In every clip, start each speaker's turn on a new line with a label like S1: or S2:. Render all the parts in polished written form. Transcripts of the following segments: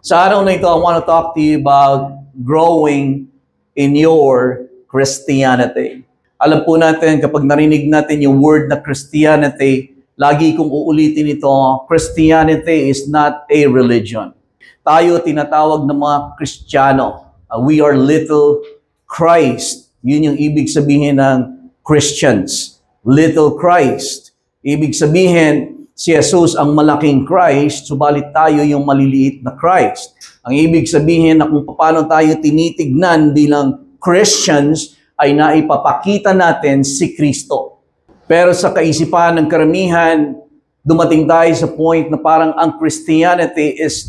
S1: Sa araw na ito, I want to talk to you about growing in your Christianity. Alam po natin, kapag narinig natin yung word na Christianity, lagi kong uulitin ito, Christianity is not a religion. Tayo tinatawag ng mga Kristiyano. We are little Christ. Yun yung ibig sabihin ng Christians. Little Christ. Ibig sabihin, si Jesus ang malaking Christ, subalit tayo yung maliliit na Christ. Ang ibig sabihin na kung paano tayo tinitignan bilang Christians ay naipapakita natin si Kristo. Pero sa kaisipan ng karamihan, dumating tayo sa point na parang ang Christianity is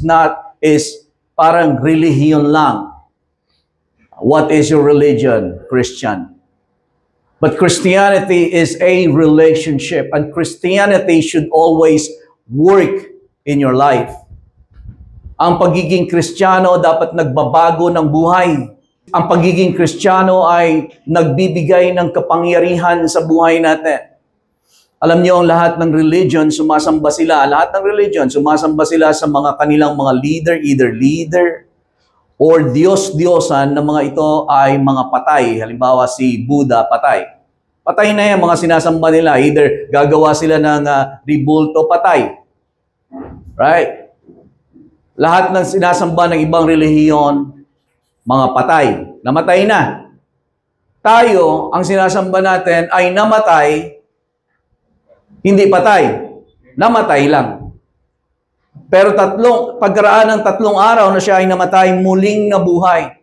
S1: parang relihiyon lang. What is your religion, Christian? But Christianity is a relationship, and Christianity should always work in your life. Ang pagiging Kristiyano dapat nagbabago ng buhay. Ang pagiging Kristiyano ay nagbibigay ng kapangyarihan sa buhay natin. Alam niyo, ang lahat ng religion, sumasamba sila. Lahat ng religion, sumasamba sila sa mga kanilang mga leader, either leader or Diyos-Diyosan na mga ito ay mga patay. Halimbawa, si Buddha, patay. Patay na yan, mga sinasamba nila. Either gagawa sila ng ribulto, patay. Right? Lahat ng sinasamba ng ibang relihiyon, mga patay. Namatay na. Tayo, ang sinasamba natin ay namatay, hindi patay. Namatay lang. Pero pagkaraan ng 3 araw na siya ay namatay, muling nabuhay.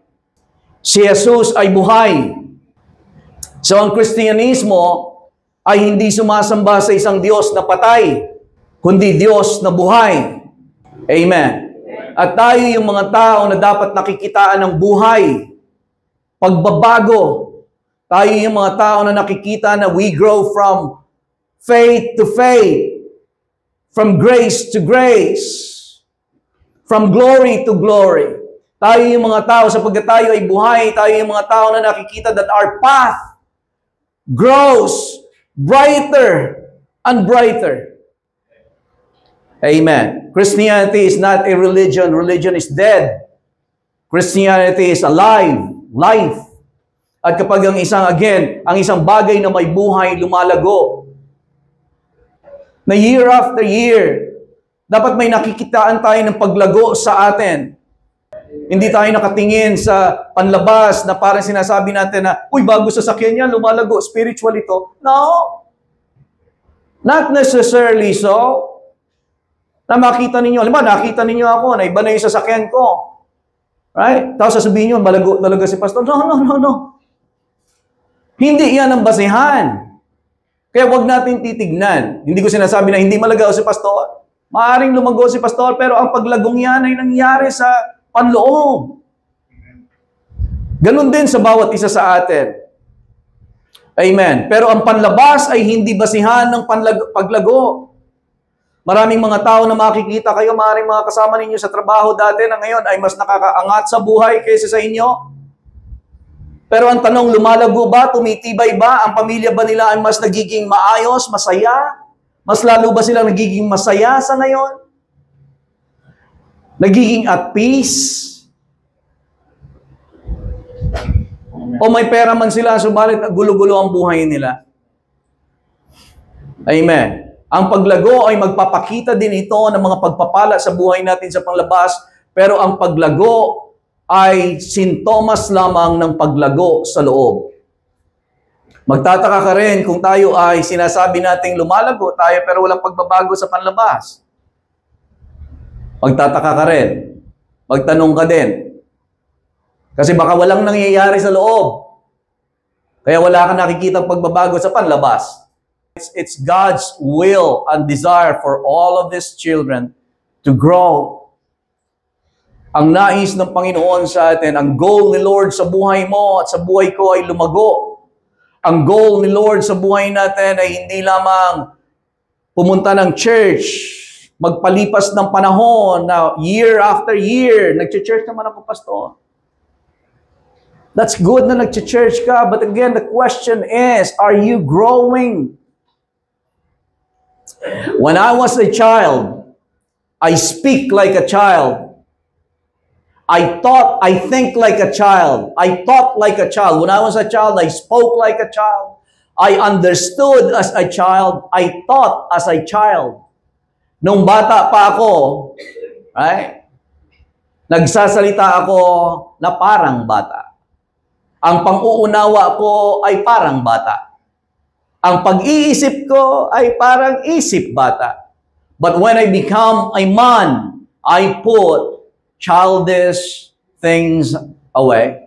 S1: Si Jesus ay buhay. So ang Kristyanismo ay hindi sumasamba sa isang Diyos na patay, kundi Diyos na buhay. Amen. At tayo yung mga tao na dapat nakikitaan ng buhay, pagbabago. Tayo yung mga tao na nakikita na we grow from faith to faith, from grace to grace, from glory to glory. Tayo yung mga tao, sapagkat tayo ay buhay, tayo yung mga tao na nakikita that our path grows brighter and brighter. Amen. Christianity is not a religion. Religion is dead. Christianity is alive, life. At kapag ang isang bagay na may buhay, lumalago, na year after year, dapat may nakikitaan tayo ng paglago sa atin. Hindi tayo nakatingin sa panlabas na parang sinasabi natin na, uy, bago sasakyan yan, lumalago, spiritual ito. No. Not necessarily so. Na makita ninyo, alam mo, nakita ninyo ako na iba na yung sasakyan ko. Right? Tapos sasabihin nyo, malago talaga si pastor. No. Hindi yan ang basihan. Kaya wag natin titignan. Hindi ko sinasabi na hindi malagaw si pastor. Maaring lumago si pastor, pero ang paglagong yan ay nangyari sa panloob. Ganon din sa bawat isa sa atin. Amen. Pero ang panlabas ay hindi basihan ng paglago. Maraming mga tao na makikita kayo, maaaring mga kasama ninyo sa trabaho dati na ngayon ay mas nakakaangat sa buhay kaysa sa inyo. Pero ang tanong, lumalago ba? Tumitibay ba? Ang pamilya ba nila ay mas nagiging maayos, masaya? Mas lalo ba silang nagiging masaya sa ngayon? Nagiging at peace? O may pera man sila, subalit gulo-gulo ang buhay nila? Amen. Ang paglago ay magpapakita din ito ng mga pagpapala sa buhay natin sa panglabas, pero ang paglago ay sintomas lamang ng paglago sa loob. Magtataka ka rin kung tayo ay sinasabi nating lumalago tayo pero walang pagbabago sa panlabas. Magtataka ka rin. Magtanong ka din. Kasi baka walang nangyayari sa loob. Kaya wala ka nakikitang pagbabago sa panlabas. It's God's will and desire for all of His children to grow. Ang nais ng Panginoon sa atin, ang goal ni Lord sa buhay mo at sa buhay ko ay lumago. Ang goal ni Lord sa buhay natin ay hindi lamang pumunta ng church, magpalipas ng panahon na year after year, nag-church naman ako, pastor. That's good na nag-church ka, but again, the question is, are you growing? When I was a child, I speak like a child. I think like a child. I thought like a child. When I was a child, I spoke like a child. I understood as a child. I thought as a child. Nung bata pa ako, right? Nagsasalita ako na parang bata. Ang pang-uunawa ko ay parang bata. Ang pag-iisip ko ay parang isip bata. But when I become a man, I put childish things away.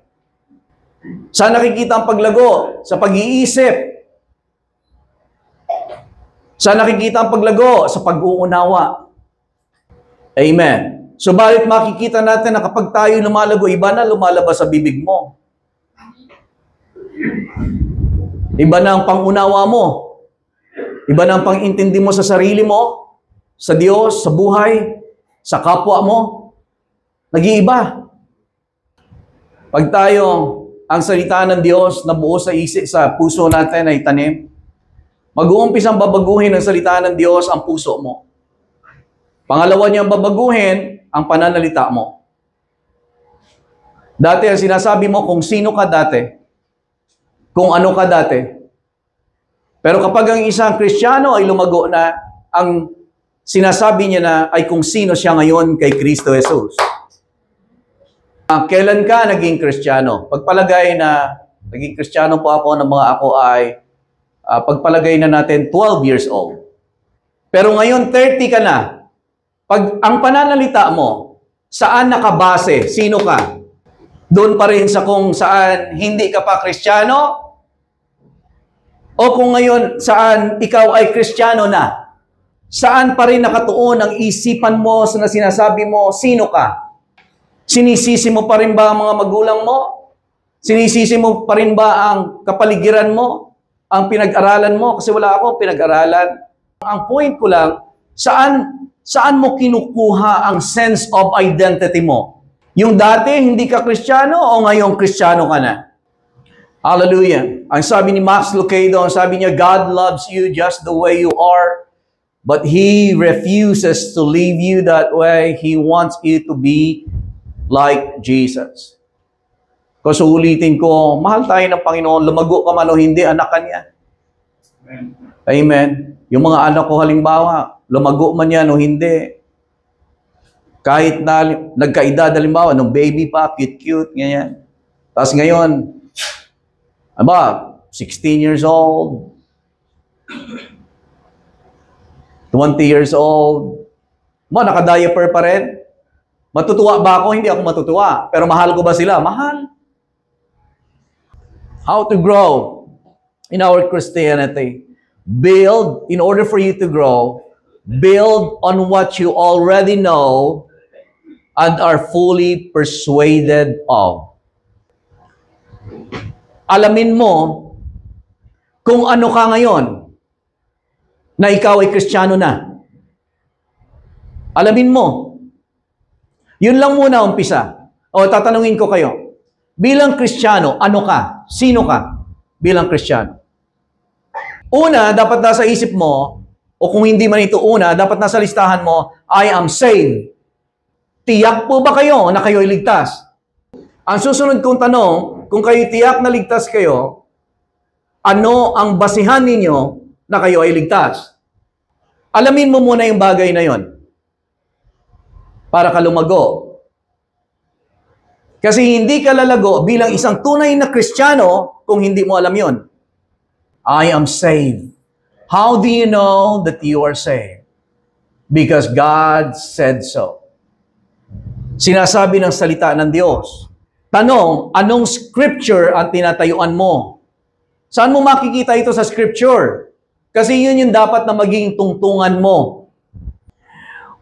S1: Saan nakikita ang paglago? Sa pag-iisip. Saan nakikita ang paglago? Sa pag-uunawa. Amen. Subalit makikita natin na kapag tayo lumalago, iba na lumalabas sa bibig mo. Iba na ang pangunawa mo. Iba na ang pang-intindi mo sa sarili mo, sa Diyos, sa buhay, sa kapwa mo. Nag-iiba. Pag tayo, ang salita ng Diyos na buo sa isip, sa puso natin ay tanim, mag-uumpisang babaguhin ng salita ng Diyos ang puso mo. Pangalawa niyang babaguhin ang pananalita mo. Dati ang sinasabi mo kung sino ka dati, kung ano ka dati. Pero kapag ang isang Kristiyano ay lumago na, ang sinasabi niya na ay kung sino siya ngayon kay Kristo Jesus. Kailan ka naging Kristiyano? Pagpalagay na naging Kristiyano po ako ng mga ako ay pagpalagay na natin 12 years old. Pero ngayon 30 ka na. Pag ang pananalita mo, saan nakabase? Sino ka? Doon pa rin sa kung saan hindi ka pa Kristiyano? O kung ngayon saan ikaw ay Kristiyano na? Saan pa rin nakatuon ang isipan mo na sinasabi mo, sino ka? Sinisisi mo pa rin ba ang mga magulang mo? Sinisisi mo pa rin ba ang kapaligiran mo? Ang pinag-aralan mo? Kasi wala akong pinag-aralan. Ang point ko lang, saan mo kinukuha ang sense of identity mo? Yung dati, hindi ka Kristiyano o ngayong Kristiyano ka na? Hallelujah. Ang sabi ni Max Lucado, ang sabi niya, God loves you just the way you are, but He refuses to leave you that way. He wants you to be like Jesus. Kasi ulitin ko, mahal tayo ng Panginoon, lumago ka man o hindi, anak ka niya. Amen. Amen. Yung mga anak ko halimbawa, lumago man yan o hindi. Kahit na nagkaedad halimbawa, nung baby pa, cute-cute, ganyan. Tapos ngayon, 16 years old, 20 years old, naka-diaper pa rin. Matutuwa ba ako? Hindi ako matutuwa. Pero mahal ko ba sila? Mahal. How to grow in our Christianity? In order for you to grow, build on what you already know and are fully persuaded of. Alamin mo kung ano ka ngayon na ikaw ay Kristiyano na. Alamin mo. Yun lang muna umpisa. O tatanungin ko kayo, bilang Kristiyano, ano ka? Sino ka bilang Kristiyano? Una, dapat nasa isip mo, o kung hindi man ito una, dapat nasa listahan mo, I am saved. Tiyak po ba kayo na kayo ay ligtas? Ang susunod kong tanong, kung kayo tiyak na ligtas kayo, ano ang basihan ninyo na kayo ay ligtas? Alamin mo muna yung bagay na yon para ka lumago. Kasi hindi ka lalago bilang isang tunay na Kristiyano kung hindi mo alam yon. I am saved. How do you know that you are saved? Because God said so. Sinasabi ng salita ng Diyos. Tanong, anong scripture ang tinatayuan mo? Saan mo makikita ito sa scripture? Kasi yun yung dapat na maging tungtungan mo.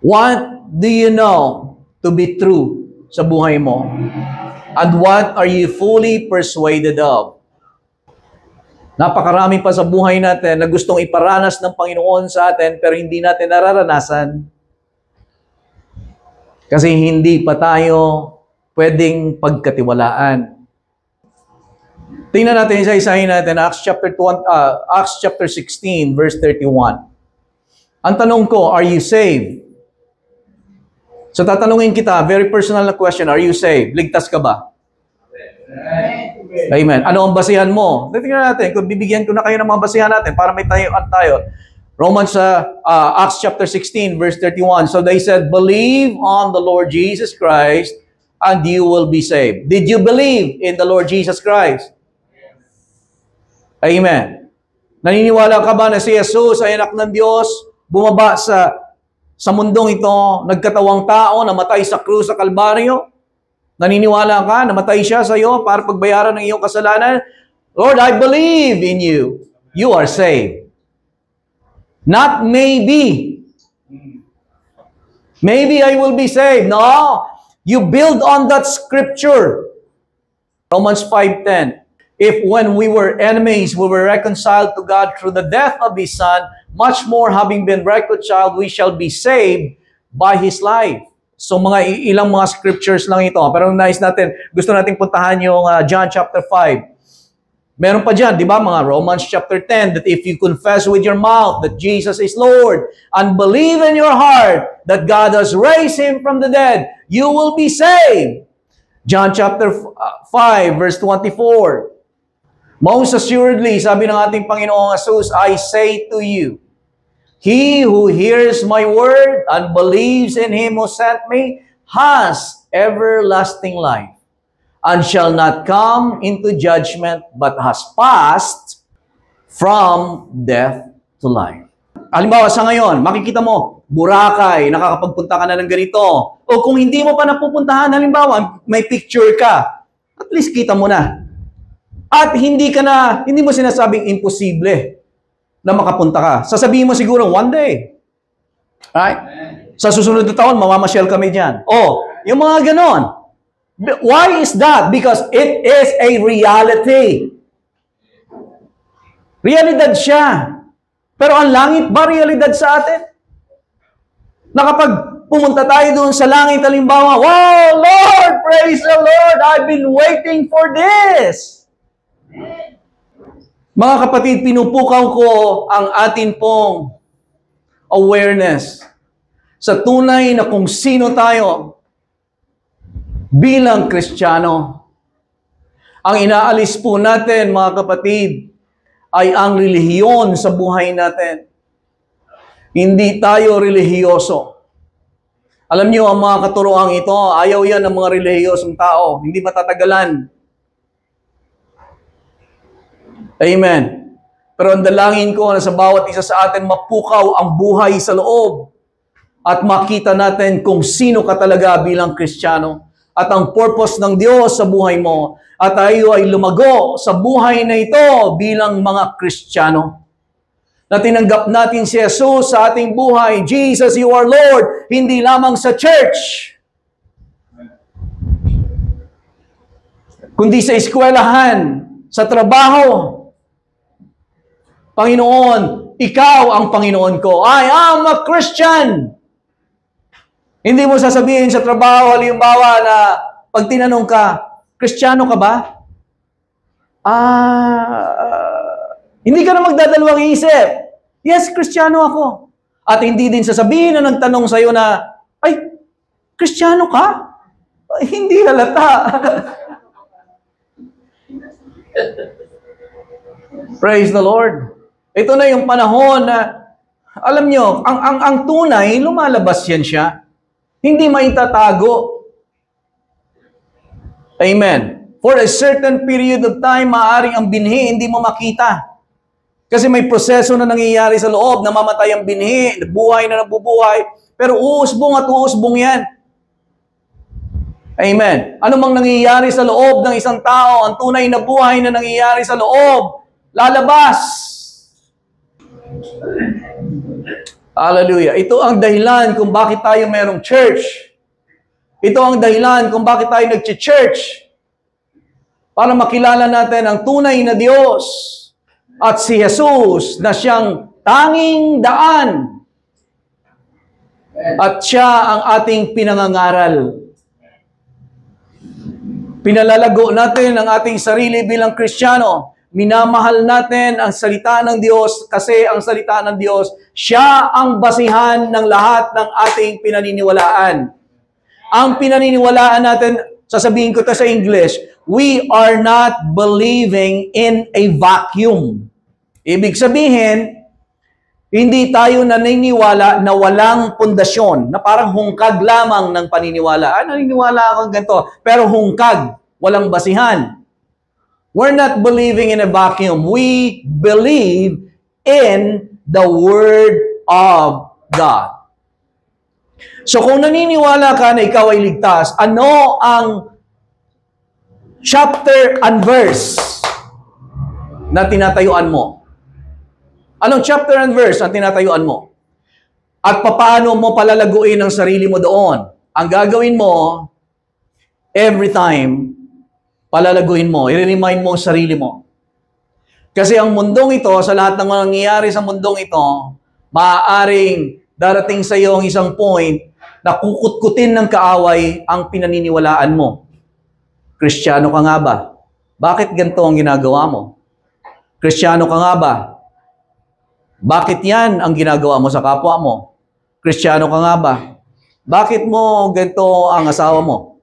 S1: What do you know to be true sa buhay mo? And what are you fully persuaded of? Napakarami pa sa buhay natin na gustong iparanas ng Panginoon sa atin pero hindi natin nararanasan. Kasi hindi pa tayo pwedeng pagkatiwalaan. Tingnan natin, isa-isahin natin, Acts chapter 16, verse 31. Ang tanong ko, are you saved? So tatanungin kita, very personal na question, are you saved? Ligtas ka ba? Amen. Ano ang basihan mo? Tingnan natin, kung bibigyan ko na kayo ng mga basihan natin para may tayo. Acts chapter 16, verse 31. So they said, believe on the Lord Jesus Christ and you will be saved. Did you believe in the Lord Jesus Christ? Amen. Naniniwala ka ba na si Jesus ay anak ng Diyos, bumaba sa mundong ito, nagkatawang tao, namatay sa krus sa Kalbaryo? Naniniwala ka, namatay siya sa iyo para pagbayaran ng iyong kasalanan? Lord, I believe in you. You are saved. Not maybe. Maybe I will be saved. No. You build on that scripture. Romans 5:10. If when we were enemies, we were reconciled to God through the death of His Son, much more having been reconciled, we shall be saved by His life. So ilang mga scriptures lang ito. Pero nais natin, gusto natin puntahan yung John chapter 5. Meron pa dyan, di ba, mga Romans chapter 10, that if you confess with your mouth that Jesus is Lord and believe in your heart that God has raised Him from the dead, you will be saved. John chapter 5, verse 24. Most assuredly, sabi ng ating Panginoong Jesus, I say to you, he who hears my word and believes in Him who sent me has everlasting life and shall not come into judgment but has passed from death to life. Halimbawa, sa ngayon, makikita mo, Boracay, nakakapagpunta ka na ng ganito. O kung hindi mo pa napupuntahan, halimbawa, may picture ka, at least kita mo na. At hindi mo sinasabing imposible na makapunta ka. Sasabihin mo siguro, one day. Right? Sa susunod na taon, mamamasyal kami dyan. Yung mga ganon. Why is that? Because it is a reality. Realidad siya. Pero ang langit ba realidad sa atin? Na kapag pumunta tayo doon sa langit, halimbawa, wow, Lord, praise the Lord, I've been waiting for this. Mga kapatid, pinupukaw ko ang atin pong awareness sa tunay na kung sino tayo bilang Kristiyano. Ang inaalis po natin, mga kapatid, ay ang relihiyon sa buhay natin. Hindi tayo relihiyoso. Alam niyo, ang mga katuroang ito, ayaw yan ng mga relihiyosong tao. Hindi matatagalan. Amen. Pero ang dalangin ko na sa bawat isa sa atin, mapukaw ang buhay sa loob at makita natin kung sino ka talaga bilang Kristiyano at ang purpose ng Diyos sa buhay mo at tayo ay lumago sa buhay na ito bilang mga Kristiyano. Na tinanggap natin si Jesus sa ating buhay. Jesus, you are Lord, hindi lamang sa church, kundi sa eskwelahan, sa trabaho. Panginoon, ikaw ang Panginoon ko. I am a Christian. Hindi mo sasabihin sa trabaho, halimbawa na pag tinanong ka, Kristiyano ka ba? Hindi ka na magdadalawang isip. Yes, Kristiyano ako. At hindi din sasabihin na nagtanong sa'yo na, ay, Kristiyano ka? Hindi halata. Praise the Lord. Ito na yung panahon na, alam nyo, ang tunay, lumalabas yan siya. Hindi maitatago. Amen. For a certain period of time, maaaring ang binhi, hindi mo makita. Kasi may proseso na nangyayari sa loob, namamatay ang binhi, buhay na nabubuhay, pero uusbong at uusbong yan. Amen. Ano mang nangyayari sa loob ng isang tao, ang tunay na buhay na nangyayari sa loob, lalabas. Hallelujah. Ito ang dahilan kung bakit tayo merong church. Ito ang dahilan kung bakit tayo nag-church. Para makilala natin ang tunay na Diyos at si Jesus na siyang tanging daan. At siya ang ating pinangangaral. Pinalalago natin ang ating sarili bilang Kristiyano. Minamahal natin ang salita ng Diyos kasi ang salita ng Diyos, siya ang basihan ng lahat ng ating pinaniniwalaan. Ang pinaniniwalaan natin, sasabihin ko to sa English, we are not believing in a vacuum. Ibig sabihin, hindi tayo naniniwala na walang pundasyon, na parang hungkag lamang ng paniniwala. Naniniwala ako ganito, pero hungkag, walang basihan. We're not believing in a vacuum. We believe in the Word of God. So kung naniniwala ka na ikaw ay ligtas, ano ang chapter and verse na tinatayuan mo? Anong chapter and verse ang tinatayuan mo? At paano mo palalaguin ang sarili mo doon? Ang gagawin mo, every time, palalaguin mo, i-remind mo ang sarili mo. Kasi ang mundong ito, sa lahat ng nangyayari sa mundong ito, maaaring darating sa iyo ang isang point na kukutkutin ng kaaway ang pinaniniwalaan mo. Kristiyano ka nga ba? Bakit ganito ang ginagawa mo? Kristiyano ka nga ba? Bakit yan ang ginagawa mo sa kapwa mo? Kristiyano ka nga ba? Bakit mo ganito ang asawa mo?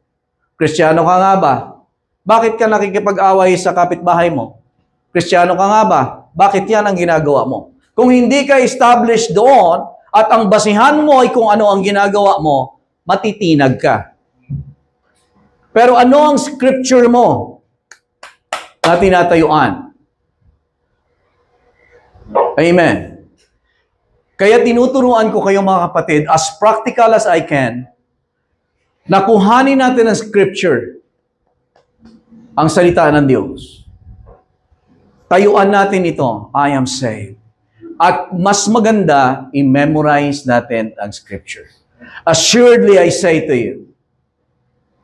S1: Kristiyano ka nga ba? Bakit ka nakikipag-away sa kapitbahay mo? Kristiyano ka nga ba? Bakit yan ang ginagawa mo? Kung hindi ka established doon, at ang basihan mo ay kung ano ang ginagawa mo, matitinag ka. Pero ano ang scripture mo na tinatayuan? Amen. Kaya tinuturuan ko kayo mga kapatid, as practical as I can, na kuhanin natin ang scripture, ang salita ng Diyos. Tayuan natin ito, I am saved. At mas maganda, i-memorize natin ang scripture. Assuredly, I say to you,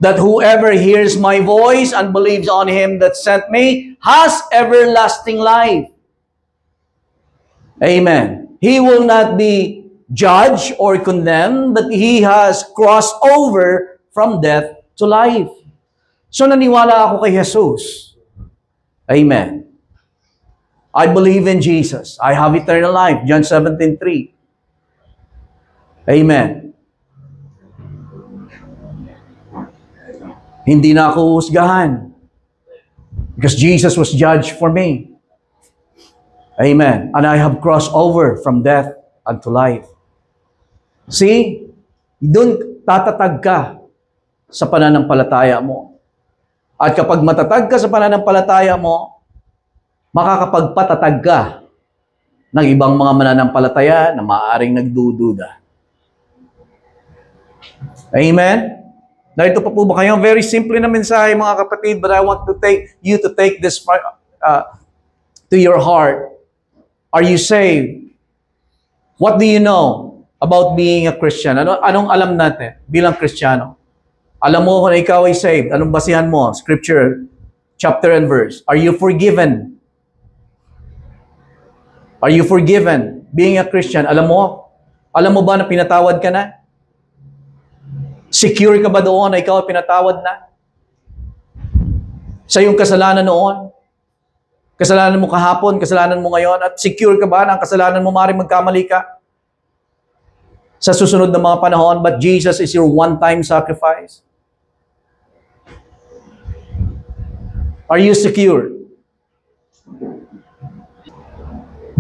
S1: that whoever hears my voice and believes on him that sent me has everlasting life. Amen. He will not be judged or condemned, but he has crossed over from death to life. So naniwala ako kay Jesus. Amen. I believe in Jesus. I have eternal life. John 17:3. Amen. Hindi na ako husgahan. Because Jesus was judged for me. Amen. And I have crossed over from death unto life. See? Doon tatatag ka sa pananampalataya mo. At kapag matatag ka sa pananampalataya mo, makakapagpatatag ka ng ibang mga mananampalataya na maaaring nagdududa. Amen? Narito pa po ba kayo? Very simple na mensahe mga kapatid, but I want to take you to take this to your heart. Are you saved? What do you know about being a Christian? Anong alam natin bilang Kristiyano? Alam mo kung ikaw ay saved. Anong basihan mo? Scripture, chapter and verse. Are you forgiven? Are you forgiven? Being a Christian, alam mo ba na pinatawad ka na? Secure ka ba doon na ikaw ay pinatawad na? Sa iyong kasalanan noon? Kasalanan mo kahapon, kasalanan mo ngayon, at secure ka ba na ang kasalanan mo maaaring magkamali ka? Sa susunod na mga panahon, but Jesus is your one-time sacrifice? Are you secure?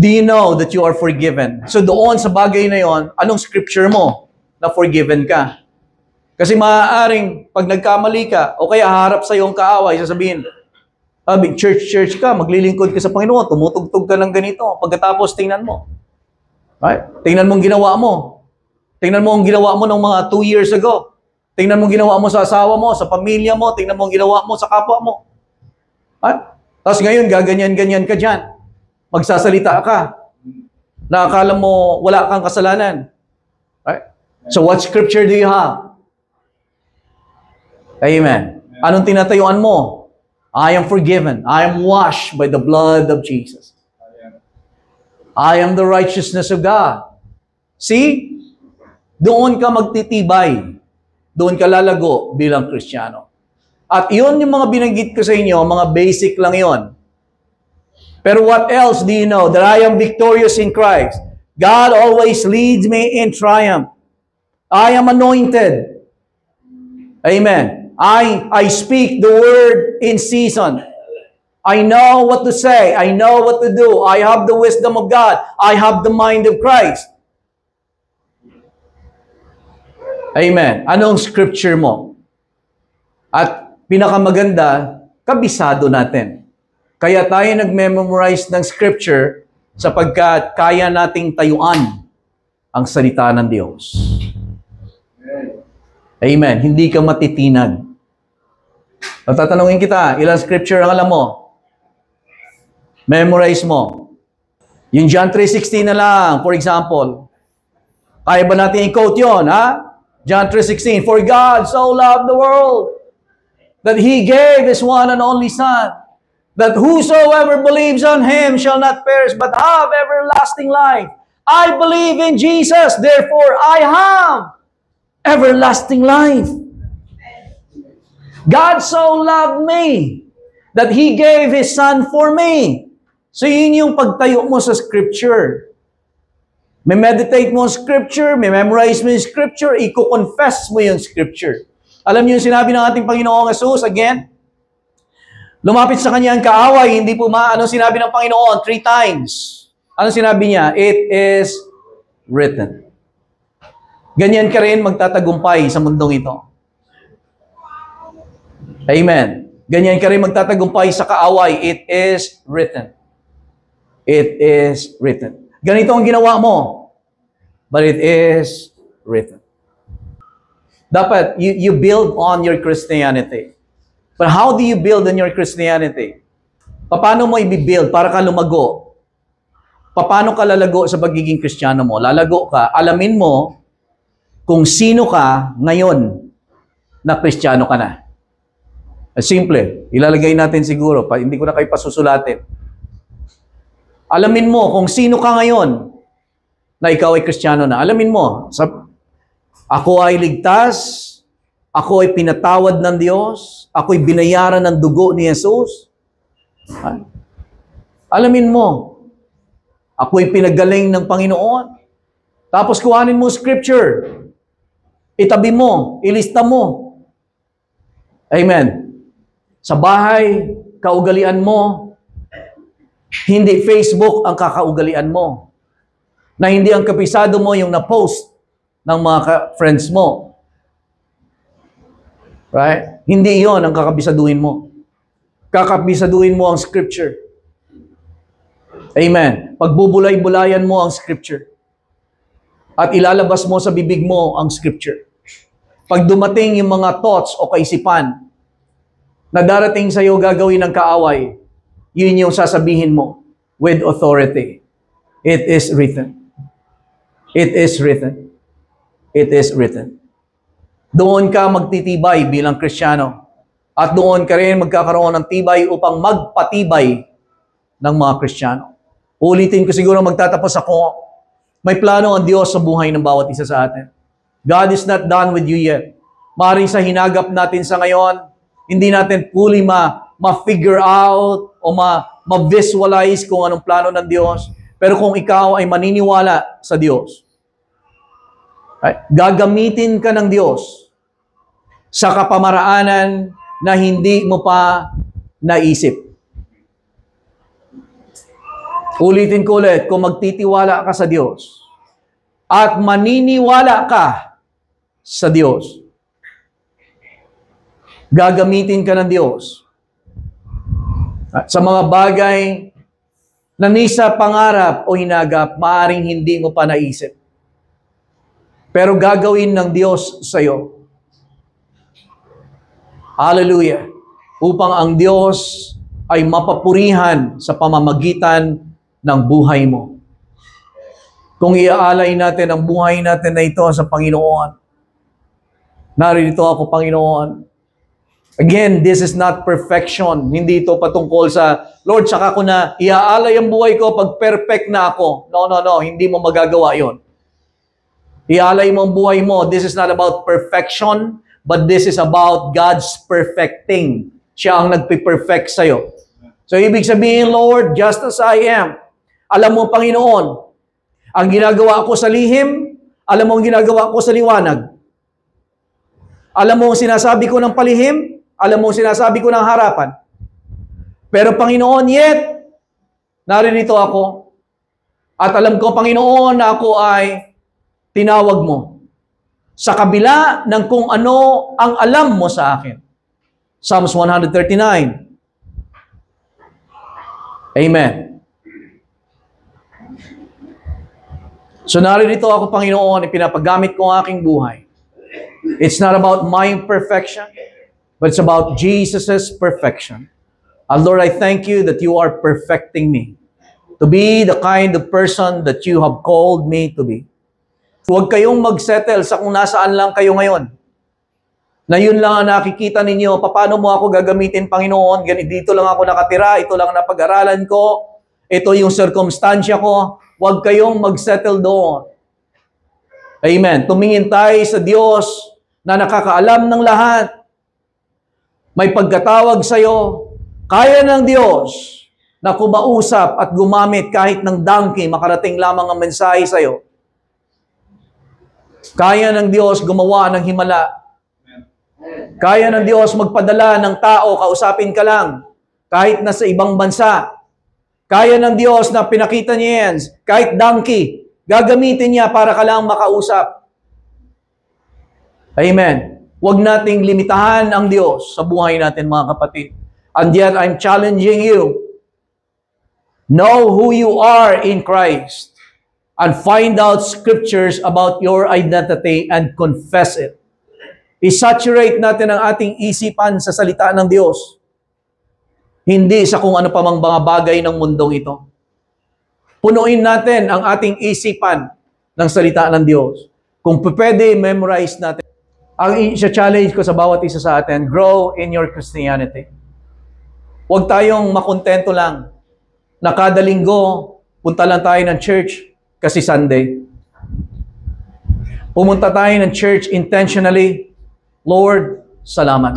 S1: Do you know that you are forgiven? So doon sa bagay na yon, anong scripture mo na forgiven ka? Kasi maaaring pag nagkamali ka, o kaya harap sa iyong kaaway, sasabihin, church ka, maglilingkod ka sa Panginoon, tumutugtog ka ng ganito. Pagkatapos, tingnan mo. Right? Tingnan mo ang ginawa mo. Tingnan mo ang ginawa mo ng mga 2 years ago. Tingnan mo ang ginawa mo sa asawa mo, sa pamilya mo. Tingnan mo ang ginawa mo sa kapwa mo. Right? Tapos ngayon, gaganyan-ganyan ka dyan. Magsasalita ka. Na akala mo wala kang kasalanan. Right? So what scripture do you have? Amen. Anong tinatayuan mo? I am forgiven. I am washed by the blood of Jesus. I am the righteousness of God. See? Doon ka magtitibay. Doon ka lalago bilang Kristiyano. At yun yung mga binanggit ko sa inyo, mga basic lang yon. Pero what else do you know? That I am victorious in Christ. God always leads me in triumph. I am anointed. Amen. I speak the word in season. I know what to say. I know what to do. I have the wisdom of God. I have the mind of Christ. Amen. Anong scripture mo? At pinakamaganda, kabisado natin. Kaya tayo nag-memorize ng scripture sapagkat kaya nating tayuan ang salita ng Diyos. Amen. Hindi ka matitinag. Tatanungin kita, ilang scripture ang alam mo? Memorize mo. Yung John 3:16 na lang, for example. Kaya ba natin i-quote yun, ha? John 3:16, For God so loved the world that He gave His one and only Son, that whosoever believes on Him shall not perish but have everlasting life. I believe in Jesus, therefore I have everlasting life. God so loved me that He gave His Son for me. So yun yung pagtayo mo sa Scripture. May meditate mo ang Scripture, may memorize mo yung Scripture, i-confess mo yung Scripture. Alam niyo yung sinabi ng ating Panginoong Jesus, again, lumapit sa kanya ang kaaway, hindi po ano sinabi ng Panginoon? 3 times. Ano sinabi niya? It is written. Ganyan ka rin magtatagumpay sa mundong ito. Amen. Ganyan ka rin magtatagumpay sa kaaway. It is written. It is written. Ganito ang ginawa mo. But it is written. Dapat, you build on your Christianity. But how do you build on your Christianity? Paano mo i-build para ka lumago? Paano ka lalago sa pagiging Kristiyano mo? Lalago ka, alamin mo kung sino ka ngayon na Kristiyano ka na. Simple. Ilalagay natin siguro, hindi ko na kayo pasusulatin. Alamin mo kung sino ka ngayon na ikaw ay Kristiyano na. Alamin mo, ako ay ligtas, ako ay pinatawad ng Diyos, ako ay binayaran ng dugo ni Jesus. Alamin mo, ako ay pinagaling ng Panginoon. Tapos kuhanin mo scripture, itabi mo, ilista mo. Amen. Sa bahay, kaugalian mo, hindi Facebook ang kakaugalian mo. Na hindi ang kapisado mo yung na-post ng mga friends mo. Right? Hindi yon ang kakabisaduhin mo. Kakabisaduhin mo ang scripture. Amen. Pagbubulay-bulayan mo ang scripture. At ilalabas mo sa bibig mo ang scripture. Pag dumating yung mga thoughts o kaisipan na darating sa iyo gagawin ng kaaway, yun yung sasabihin mo with authority. It is written. It is written. It is written. Doon ka magtitibay bilang Kristiyano. At doon ka rin magkakaroon ng tibay upang magpatibay ng mga Kristiyano. Ulitin ko siguro magtatapos ako. May plano ang Diyos sa buhay ng bawat isa sa atin. God is not done with you yet. Maaaring sa hinagap natin sa ngayon, hindi natin fully ma-figure out o ma-visualize kung anong plano ng Diyos. Pero kung ikaw ay maniniwala sa Diyos, gagamitin ka ng Diyos sa kapamaraanan na hindi mo pa naisip. Ulitin ko ulit, kung magtitiwala ka sa Diyos at maniniwala ka sa Diyos, gagamitin ka ng Diyos at sa mga bagay na ni sa pangarap o hinagap, maaaring hindi mo pa naisip. Pero gagawin ng Diyos sa iyo. Hallelujah. Upang ang Diyos ay mapapurihan sa pamamagitan ng buhay mo. Kung iaalay natin ang buhay natin na ito sa Panginoon, narito ako, Panginoon. Again, this is not perfection. Hindi ito patungkol sa, Lord, saka ko na iaalay ang buhay ko pag perfect na ako. No. Hindi mo magagawa yon. Ialay mo ang buhay mo. This is not about perfection, but this is about God's perfecting. Siya ang nagpe-perfect sa'yo. So, ibig sabihin, Lord, just as I am, alam mo, Panginoon, ang ginagawa ko sa lihim, alam mo ang ginagawa ko sa liwanag. Alam mo ang sinasabi ko ng palihim, alam mo ang sinasabi ko ng harapan. Pero Panginoon, yet, naririto ako. At alam ko, Panginoon, na ako ay tinawag mo. Sa kabila ng kung ano ang alam mo sa akin. Psalms 139. Amen. So naririto ako, Panginoon, ipinapagamit ko ang aking buhay. It's not about my perfection, but it's about Jesus' perfection. And Lord, I thank you that you are perfecting me to be the kind of person that you have called me to be. Huwag kayong mag-settle sa kung nasaan lang kayo ngayon. Na yun lang ang nakikita ninyo, paano mo ako gagamitin, Panginoon? Dito lang ako nakatira, ito lang napag-aralan ko, ito yung circumstansya ko. Huwag kayong mag-settle doon. Amen. Tumingin tayo sa Diyos na nakakaalam ng lahat. May pagkatawag sa'yo. Kaya ng Diyos na kumausap at gumamit kahit ng donkey, makarating lamang ang mensahe sa'yo. Kaya ng Diyos gumawa ng himala. Kaya ng Diyos magpadala ng tao, kausapin ka lang, kahit nasa ibang bansa. Kaya ng Diyos na pinakita niya yan, kahit donkey, gagamitin niya para ka lang makausap. Amen. Huwag nating limitahan ang Diyos sa buhay natin, mga kapatid. And yet, I'm challenging you. Know who you are in Christ and find out scriptures about your identity and confess it. I-saturate natin ang ating isipan sa salita ng Diyos. Hindi sa kung ano pa mang mga bagay ng mundong ito. Punuin natin ang ating isipan ng salita ng Diyos. Kung pwede, memorize natin. Ang challenge ko sa bawat isa sa atin, grow in your Christianity. Huwag tayong makontento lang na kada linggo, punta lang tayo ng church kasi Sunday. Pumunta tayo ng church intentionally. Lord, salamat.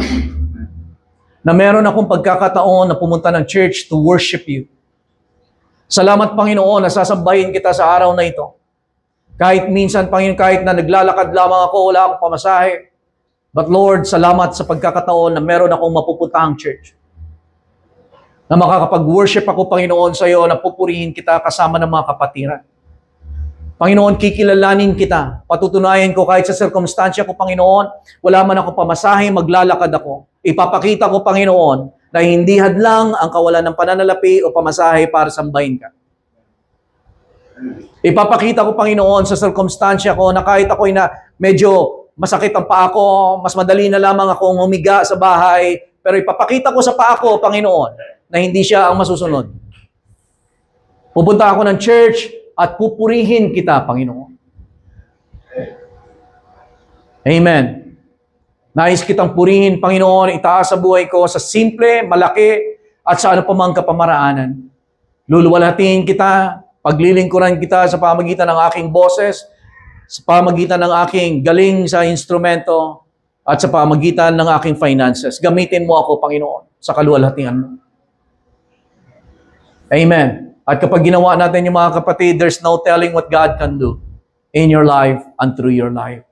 S1: Na meron akong pagkakataon na pumunta ng church to worship you. Salamat, Panginoon, na sasambahin kita sa araw na ito. Kahit minsan, Panginoon, kahit na naglalakad lamang ako, wala akong pamasahe. But Lord, salamat sa pagkakataon na meron akong mapupuntahang church. Na makakapag-worship ako, Panginoon, sa iyo, na pupurihin kita kasama ng mga kapatiran. Panginoon, kikilalanin kita. Patutunayan ko kahit sa circumstansya ko, Panginoon, wala man ako pamasahe, maglalakad ako. Ipapakita ko, Panginoon, na hindi hadlang ang kawalan ng pananalapi o pamasahe para sambahin ka. Ipapakita ko, Panginoon, sa circumstansya ko na kahit ako'y na medyo masakit ang paa ko, mas madali na lamang akong humiga sa bahay, pero ipapakita ko sa paa ko, Panginoon, na hindi siya ang masusunod. Pupunta ako ng church at pupurihin kita, Panginoon. Amen. Nais kitang purihin, Panginoon, itaas sa buhay ko sa simple, malaki, at sa ano pa mang kapamaraanan. Luluwalhatiin kita, paglilingkuran kita sa pamagitan ng aking boses, sa pamagitan ng aking galing sa instrumento, at sa pamagitan ng aking finances. Gamitin mo ako, Panginoon, sa kaluwalhatian mo. Amen. At kapag ginawa natin yung mga kapatid, there's no telling what God can do in your life and through your life.